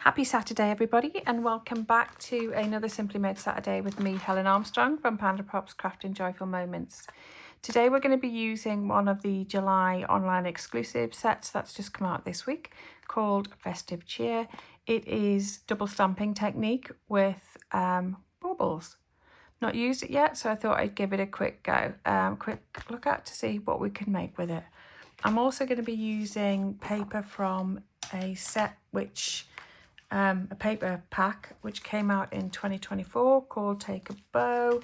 Happy Saturday everybody, and welcome back to another Simply Made Saturday with me, Helen Armstrong from Panda Pops Crafting Joyful Moments. Today we're going to be using one of the July online exclusive sets that's just come out this week called Festive Cheer. It is double stamping technique with baubles. Not used it yet, so I thought I'd give it a quick go, quick look at to see what we can make with it. I'm also going to be using paper from a set which a paper pack which came out in 2024 called Take a Bow.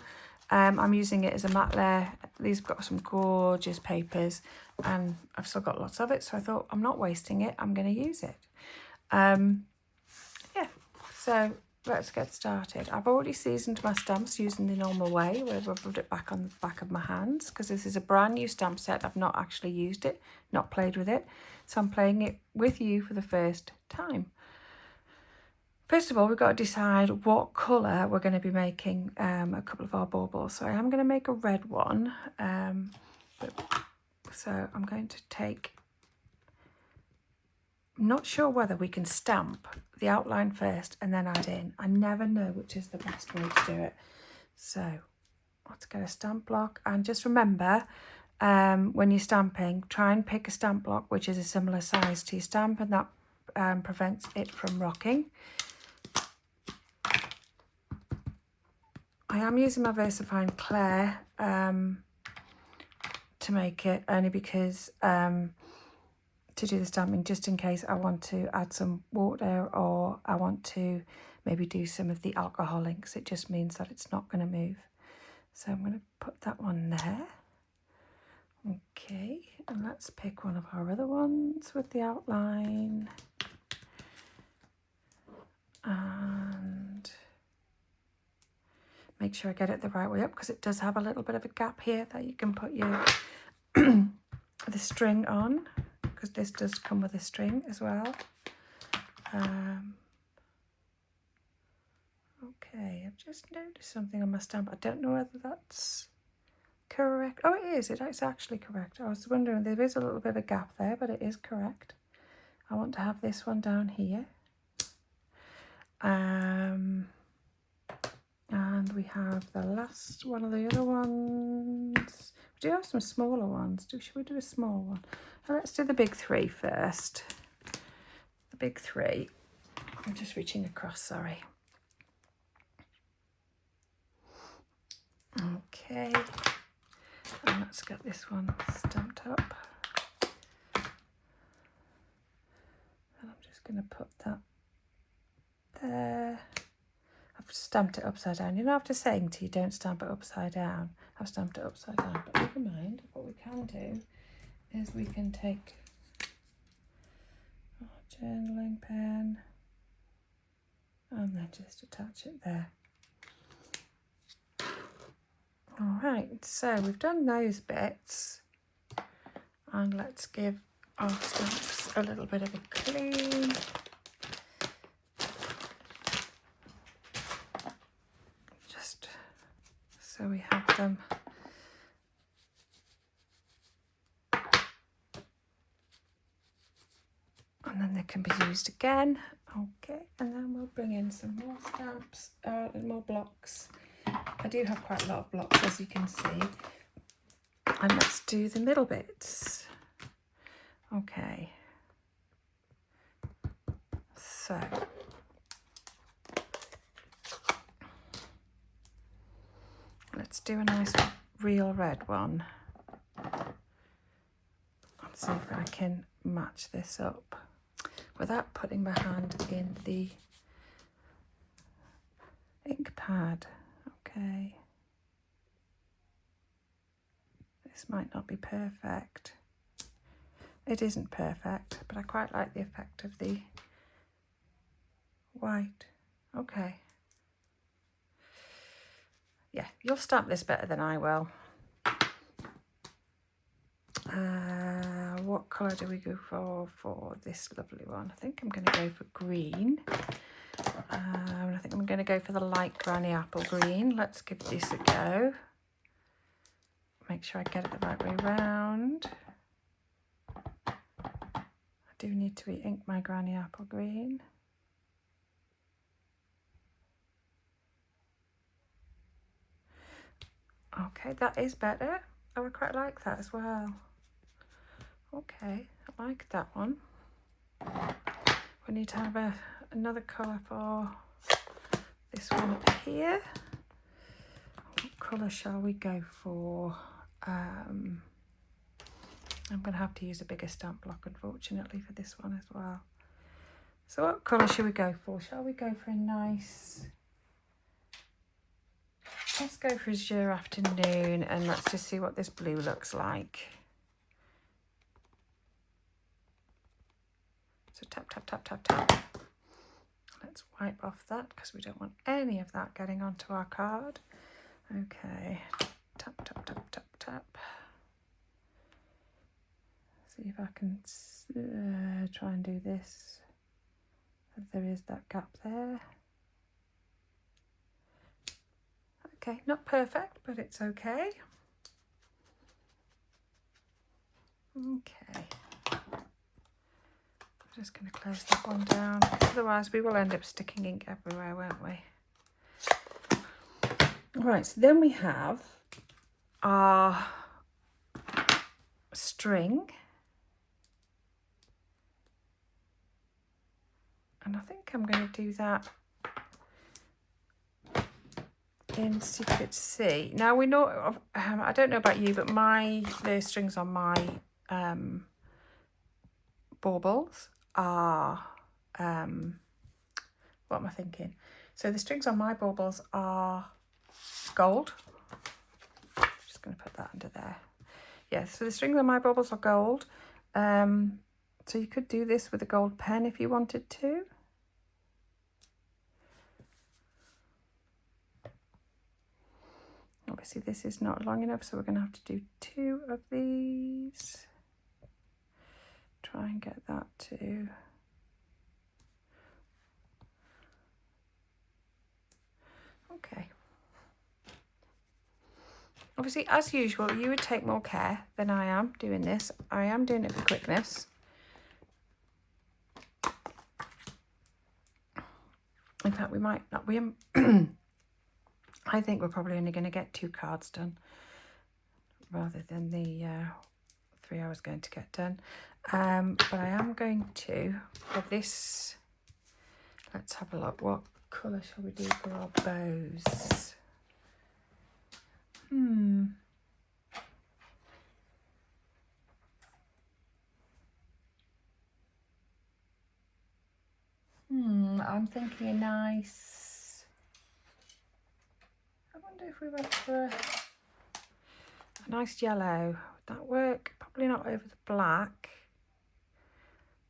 I'm using it as a matte layer. These have got some gorgeous papers and I've still got lots of it, so I thought I'm not wasting it, I'm going to use it. Yeah, so let's get started. I've already seasoned my stamps using the normal way where I've rubbed it back on the back of my hands because this is a brand new stamp set. I've not actually used it, not played with it, so I'm playing it with you for the first time. First of all, we've got to decide what colour we're going to be making a couple of our baubles. So I am going to make a red one. So I'm going to take, I'm not sure whether we can stamp the outline first and then add in. I never know which is the best way to do it. So let's get a stamp block, and just remember when you're stamping, try and pick a stamp block which is a similar size to your stamp, and that prevents it from rocking. I am using my VersaFine Claire to make it, only because to do the stamping, just in case I want to add some water or I want to maybe do some of the alcohol inks. It just means that it's not going to move. So I'm going to put that one there. Okay, and let's pick one of our other ones with the outline. And make sure I get it the right way up, because it does have a little bit of a gap here that you can put your the string on, because this does come with a string as well. Okay, I've just noticed something on my stamp. I don't know whether that's correct. Oh, it is. It's actually correct. I was wondering, there is a little bit of a gap there, but it is correct. I want to have this one down here. And we have the last one of the other ones. We do have some smaller ones. Should we do a small one? Let's do the big three first. The big three. I'm just reaching across, sorry. Okay. And let's get this one stamped up. And I'm just going to put that there. I've stamped it upside down. You know, after saying to you, don't stamp it upside down, I've stamped it upside down. But never mind. What we can do is we can take our journaling pen and then just attach it there. All right, so we've done those bits, and let's give our stamps a little bit of a clean. Just so we have them and then they can be used again. Okay, and then we'll bring in some more stamps, more blocks. I do have quite a lot of blocks, as you can see. And let's do the middle bits. Okay. So let's do a nice real red one. Let's see if I can match this up without putting my hand in the ink pad. Okay. This might not be perfect. It isn't perfect, but I quite like the effect of the white. Okay. Yeah, you'll stamp this better than I will. What colour do we go for this lovely one? I think I'm going to go for green. I think I'm going to go for the light granny apple green. Let's give this a go. Make sure I get it the right way round. I do need to re-ink my granny apple green. Okay, that is better. Oh, I quite like that as well. Okay, I like that one. We need to have another colour for this one up here. What colour shall we go for? I'm going to have to use a bigger stamp block, unfortunately, for this one as well. So what colour should we go for? Shall we go for a nice... Let's go for Azure Afternoon, and let's just see what this blue looks like. So tap, tap, tap, tap, tap. Let's wipe off that because we don't want any of that getting onto our card. Okay, tap, tap, tap, tap, tap. See if I can try and do this. There is that gap there. Okay, not perfect, but it's okay. Okay. I'm just going to close that one down. Otherwise, we will end up sticking ink everywhere, won't we? Right, so then we have our string. And I think I'm going to do that in Secret C. Now we know, I don't know about you, but the strings on my baubles are, what am I thinking? So the strings on my baubles are gold. Just going to put that under there. Yeah, so the strings on my baubles are gold. So you could do this with a gold pen if you wanted to. Obviously this is not long enough, so we're going to have to do 2 of these. Try and get that to... Okay. Obviously, as usual, you would take more care than I am doing this. I am doing it for quickness. In fact, we might not. I think we're probably only going to get 2 cards done rather than the 3 I was going to get done. But I am going to, for this, let's have a look. What colour shall we do for our bows? I'm thinking a nice... I wonder if we went for a nice yellow. Would that work? Probably not over the black.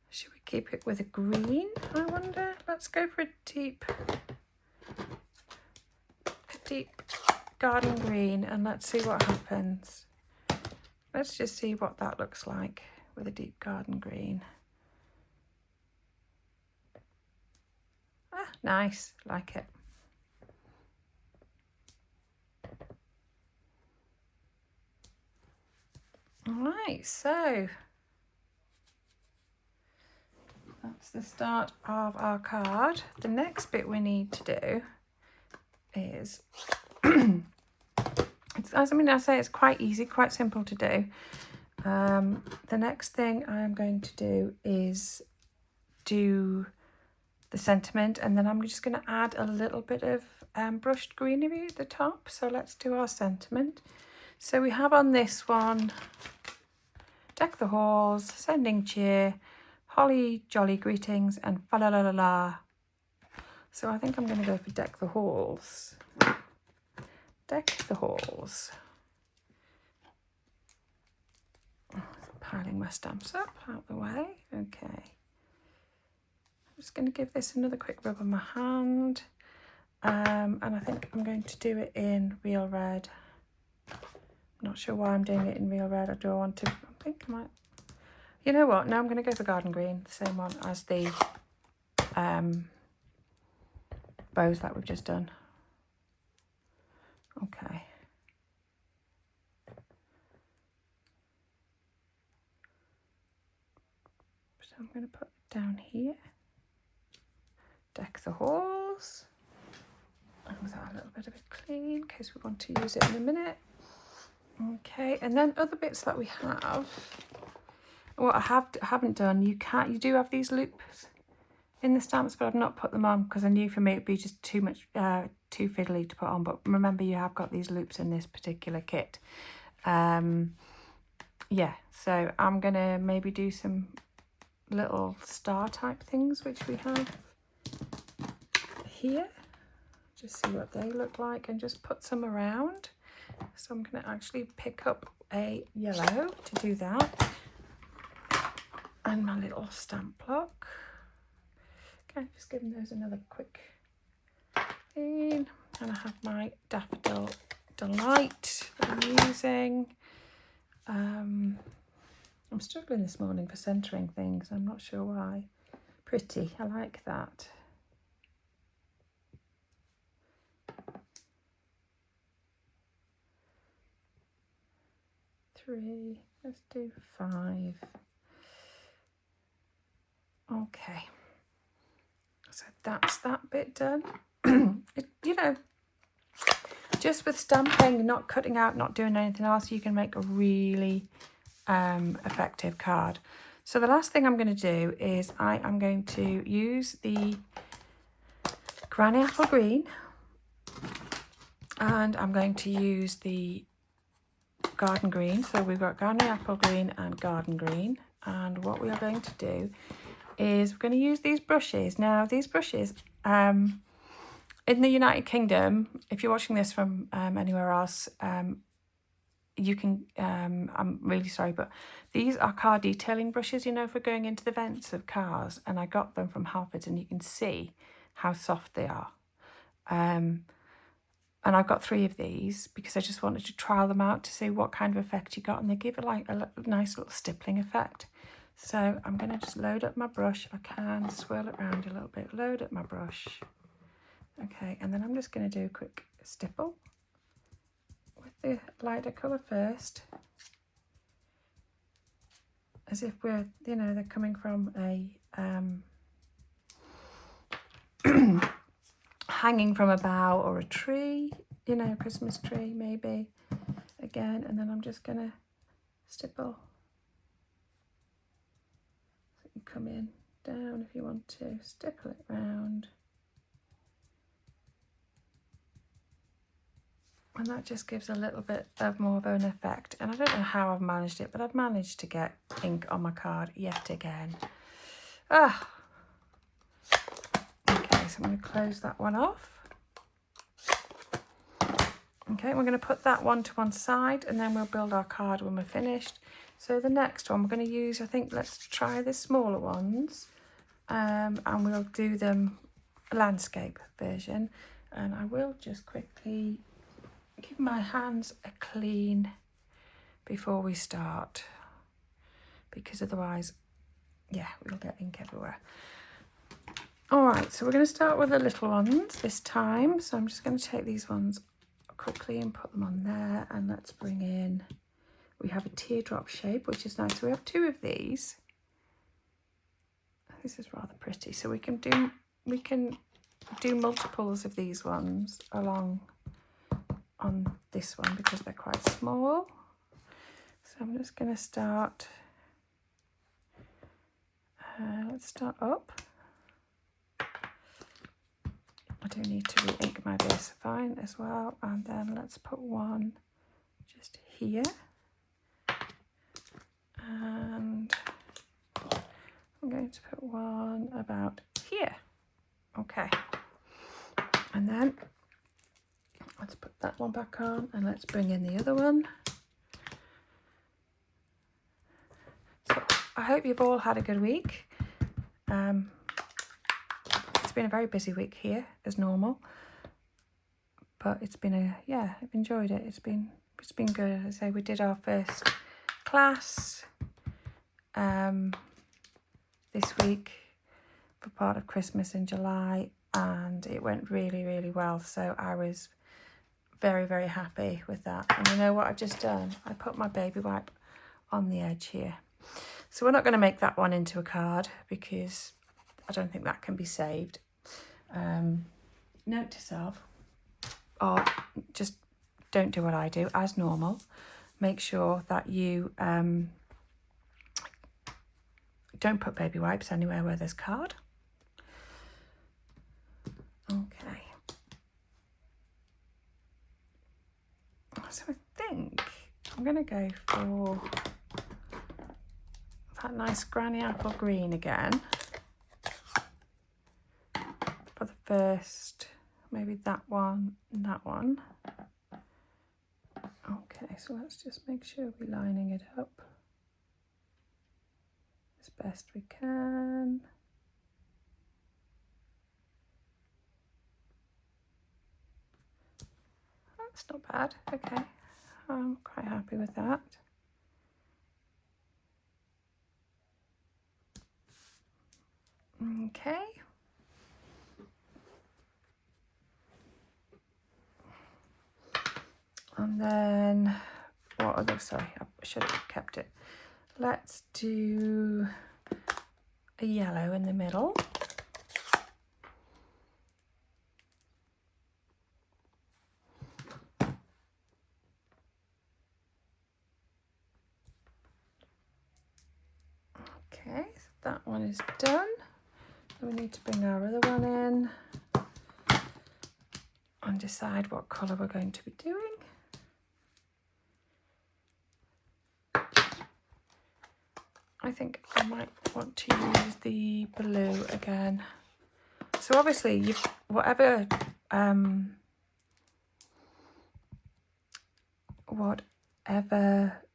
Should we keep it with a green, I wonder? Let's go for a deep garden green, and let's see what happens. Let's just see what that looks like with a deep garden green. Ah, nice, like it. All right, so that's the start of our card. The next bit we need to do is, I say, it's quite easy, quite simple to do. The next thing I'm going to do is do the sentiment, and then I'm just going to add a little bit of brushed greenery at the top. So let's do our sentiment. So we have on this one, deck the halls, sending cheer, holly jolly greetings, and fa la la la la. So I think I'm going to go for deck the halls. Deck the halls. Piling my stamps up out the way. Okay. I'm just going to give this another quick rub on my hand. And I think I'm going to do it in real red. I'm not sure why I'm doing it in real red. I do want to. I think I might. You know what? Now I'm going to go for garden green, the same one as the bows that we've just done. Okay. So I'm going to put it down here. Deck the halls. And with that a little bit of it clean in case we want to use it in a minute. Okay, and then other bits that we have, what I haven't done, you do have these loops in the stamps, but I've not put them on because I knew for me it'd be just too much, too fiddly to put on. But remember, you have got these loops in this particular kit. Yeah, so I'm gonna maybe do some little star type things which we have here. Just see what they look like and just put some around. So I'm going to actually pick up a yellow to do that. And my little stamp block. Okay, just giving those another quick clean. And I have my Daffodil Delight that I'm using. I'm struggling this morning for centering things. I'm not sure why. Pretty, I like that. 3, let's do 5. Okay, so that's that bit done. You know, just with stamping, not cutting out, not doing anything else, you can make a really effective card. So the last thing I'm going to do is I am going to use the Granny Apple Green, and I'm going to use the Garden Green. So we've got Granny Apple Green and Garden Green, and what we are going to do is we're going to use these brushes. Now these brushes, in the United Kingdom, if you're watching this from anywhere else, you can, I'm really sorry, but these are car detailing brushes, you know, for going into the vents of cars, and I got them from Halfords, and you can see how soft they are. And I've got 3 of these because I just wanted to trial them out to see what kind of effect you got, and they give it like a nice little stippling effect. So I'm going to just load up my brush. I can swirl it around a little bit, load up my brush. Okay, and then I'm just going to do a quick stipple with the lighter colour first, as if we're, you know, they're coming from a hanging from a bough or a tree, you know, Christmas tree maybe, again. And then I'm just going to stipple. So you come in, down if you want to, stipple it round. And that just gives a little bit of more of an effect. And I don't know how I've managed it, but I've managed to get ink on my card yet again. Ah. Okay, so I'm going to close that one off. Okay, we're going to put that one to one side, and then we'll build our card when we're finished. So the next one we're going to use, I think, let's try the smaller ones, and we'll do them landscape version. And I will just quickly give my hands a clean before we start, because otherwise, yeah, we'll get ink everywhere. All right, so we're going to start with the little ones this time. So I'm just going to take these ones quickly and put them on there, and let's bring in, we have a teardrop shape, which is nice. So we have 2 of these. This is rather pretty. So we can do multiples of these ones along on this one because they're quite small. So I'm just going to start, let's start up. I do need to re-ink my VersaFine as well, and then let's put one just here, and I'm going to put one about here. Okay, and then let's put that one back on, and let's bring in the other one. So I hope you've all had a good week. It's been a very busy week here as normal, but it's been yeah, I've enjoyed it. It's been good. As I say, we did our first class this week for part of Christmas in July, and it went really, really well. So I was very, very happy with that. And you know what I've just done? I put my baby wipe on the edge here. So we're not going to make that one into a card because I don't think that can be saved. Note to self, or just don't do what I do as normal. make sure that you don't put baby wipes anywhere where there's card. Okay. So I think I'm going to go for that nice granny apple green again for the first, maybe that one and that one. Okay, so let's just make sure we're lining it up as best we can. That's not bad. Okay, I'm quite happy with that. Okay. And then, what other, sorry, I should have kept it. Let's do a yellow in the middle. Okay, so that one is done. We need to bring our other one in and decide what colour we're going to be doing. I think I might want to use the blue again. So obviously, whatever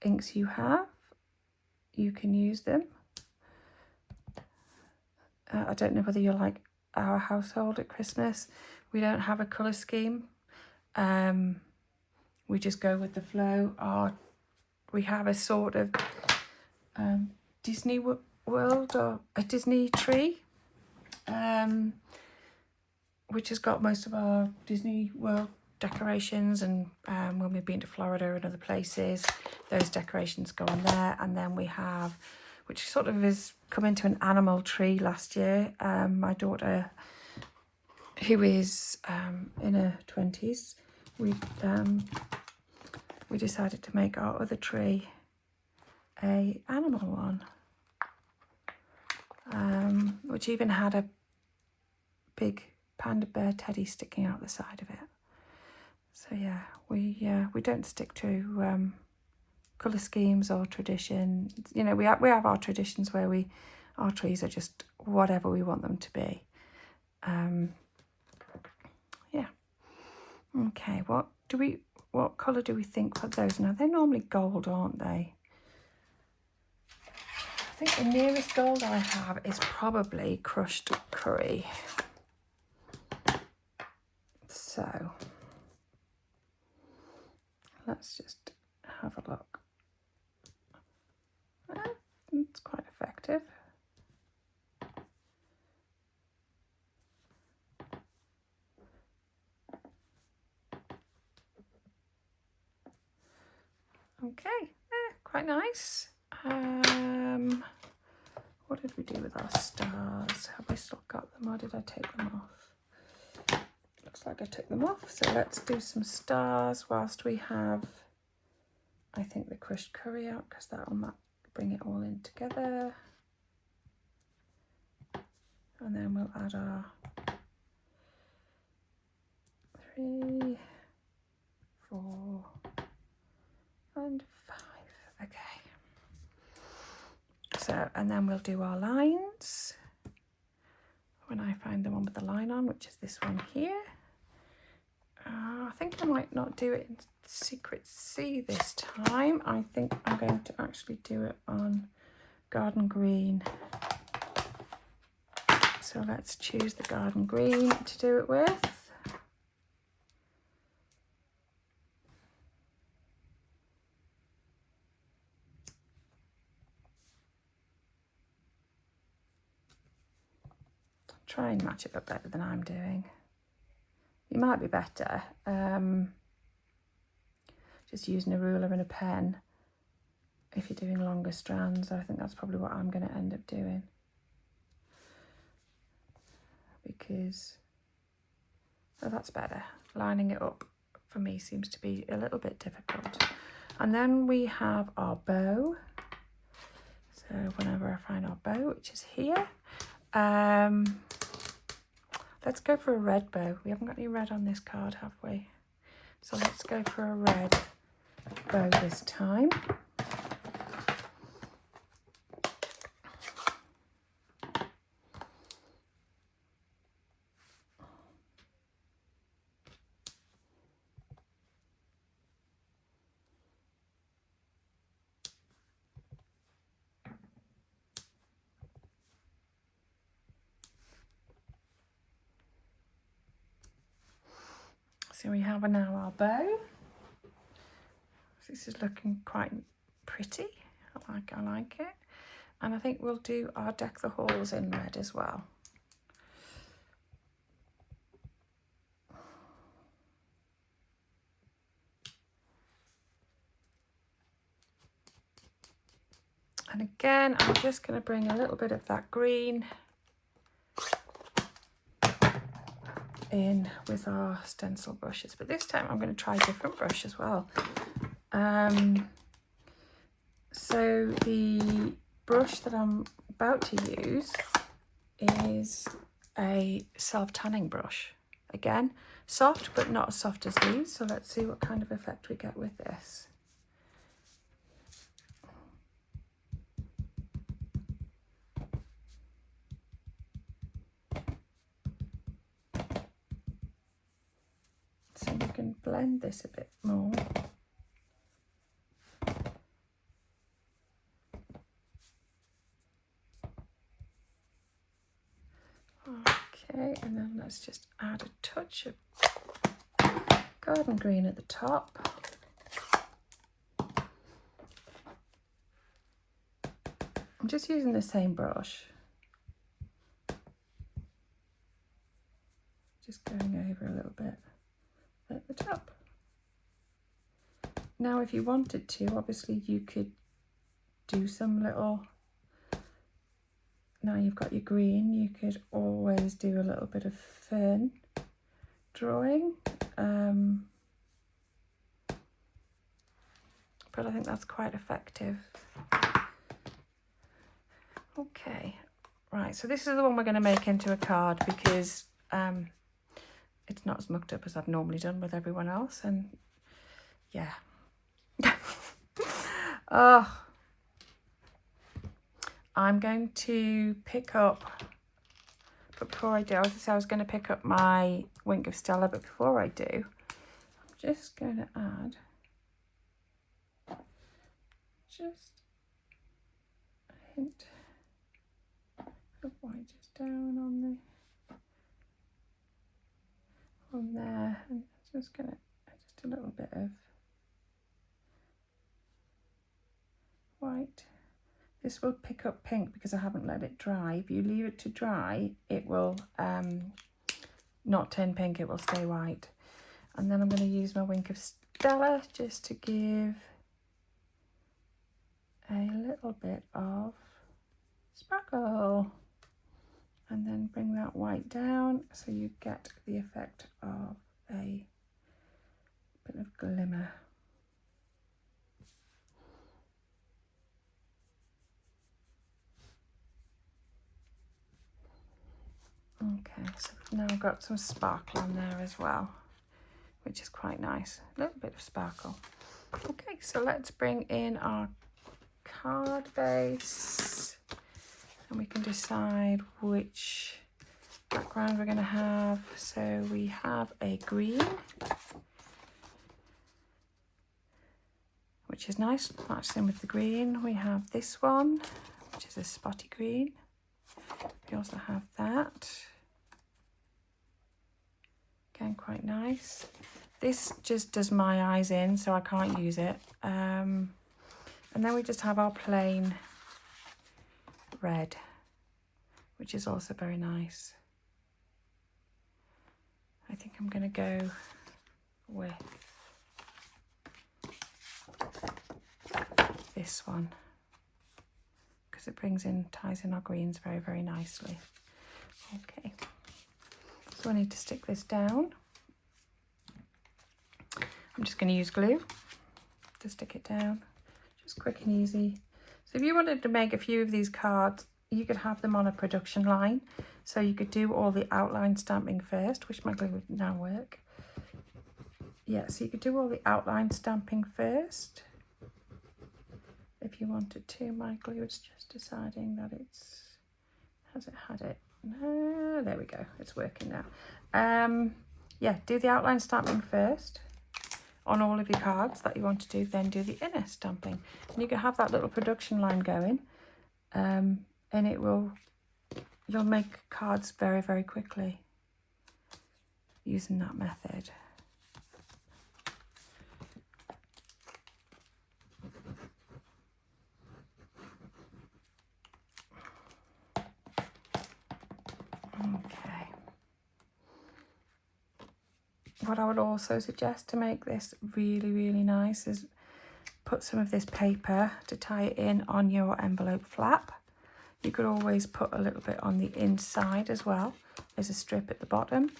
inks you have, you can use them. I don't know whether you're like our household at Christmas. We don't have a colour scheme. We just go with the flow. We have a sort of Disney world or a Disney tree, which has got most of our Disney World decorations, and when we've been to Florida and other places, those decorations go on there. And then we have, which sort of has come into an animal tree last year. My daughter, who is in her 20s, we decided to make our other tree a animal one, which even had a big panda bear teddy sticking out the side of it. So yeah, we don't stick to colour schemes or tradition. You know, we have our traditions where our trees are just whatever we want them to be. Yeah. Okay, what colour do we think for those? Now they're normally gold, aren't they? I think the nearest gold I have is probably crushed curry. So let's just have a look. It's quite effective. Okay, quite nice. What did we do with our stars? Have I still got them or did I take them off? Looks like I took them off. So let's do some stars whilst we have, I think, the crushed curry out, because that will bring it all in together. And then we'll add our 3, 4 and 5. Okay. So, and then we'll do our lines when I find the one with the line on, which is this one here. I think I might not do it in Secret C this time. I think I'm going to actually do it on garden green. So let's choose the garden green to do it with. Try and match it up better than I'm doing. You might be better just using a ruler and a pen if you're doing longer strands. I think that's probably what I'm going to end up doing, because that's better. Lining it up for me seems to be a little bit difficult. And then we have our bow. So whenever I find our bow, which is here, let's go for a red bow. We haven't got any red on this card, have we? So let's go for a red bow this time. So we have now our bow. This is looking quite pretty. I like it. And I think we'll do our deck the halls in red as well. And again, I'm just going to bring a little bit of that green in with our stencil brushes, but this time I'm going to try a different brush as well. So the brush that I'm about to use is a self-tanning brush. Again, soft, but not as soft as these. So let's see what kind of effect we get with this. So you can blend this a bit more. Okay, and then let's just add a touch of garden green at the top. I'm just using the same brush. Just going over a little bit at the top. Now, if you wanted to, obviously you could do some little, now you've got your green, you could always do a little bit of fern drawing. But I think that's quite effective. Okay, right, so this is the one we're going to make into a card because it's not as mucked up as I've normally done with everyone else, and yeah. Oh, I'm going to pick up, but before I do, I was going to pick up my Wink of Stella, but before I do, I'm just going to add just a hint of white just down on there, and just going to add just a little bit of white. This will pick up pink because I haven't let it dry. If you leave it to dry, it will not turn pink, it will stay white. And then I'm going to use my Wink of Stella just to give a little bit of sparkle. And then bring that white down so you get the effect of a bit of glimmer. Okay, so now I've got some sparkle on there as well, which is quite nice. A little bit of sparkle. Okay, so let's bring in our card base and we can decide which background we're going to have. So we have a green, which is nice, matched in with the green. We have this one, which is a spotty green. We also have that. Again, quite nice. This just does my eyes in, so I can't use it. And then we just have our plain red, which is also very nice. I think I'm going to go with this one because it ties in our greens very, very nicely. Okay, so I need to stick this down. I'm just going to use glue to stick it down. Just quick and easy. So if you wanted to make a few of these cards, you could have them on a production line. So you could do all the outline stamping first, which my glue would now work. Yeah, so you could do all the outline stamping first. If you wanted to, my glue is just deciding that it's, has it had it? No, there we go, it's working now. Yeah, do the outline stamping first on all of your cards that you want to do, then do the inner stamping. And you can have that little production line going, and it will, you'll make cards very, very quickly using that method. Okay. What I would also suggest to make this really, really nice is put some of this paper to tie it in on your envelope flap. You could always put a little bit on the inside as well. There's a strip at the bottom.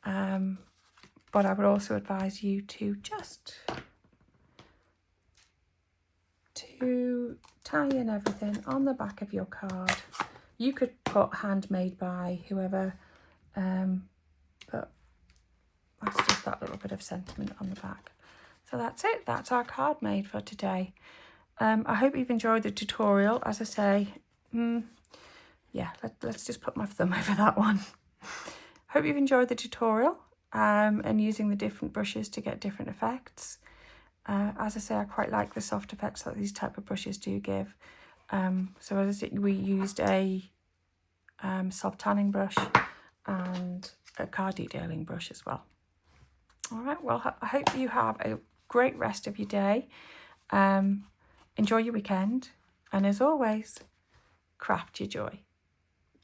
But I would also advise you to just tie in everything on the back of your card. You could put handmade by whoever, but that's just that little bit of sentiment on the back. So that's it. That's our card made for today. I hope you've enjoyed the tutorial. As I say, yeah, let's just put my thumb over that one. Hope you've enjoyed the tutorial and using the different brushes to get different effects. As I say, I quite like the soft effects that these type of brushes do give. So as I said, we used a soft tanning brush and a card detailing brush as well. All right, well, I hope you have a great rest of your day. Enjoy your weekend, and as always, craft your joy.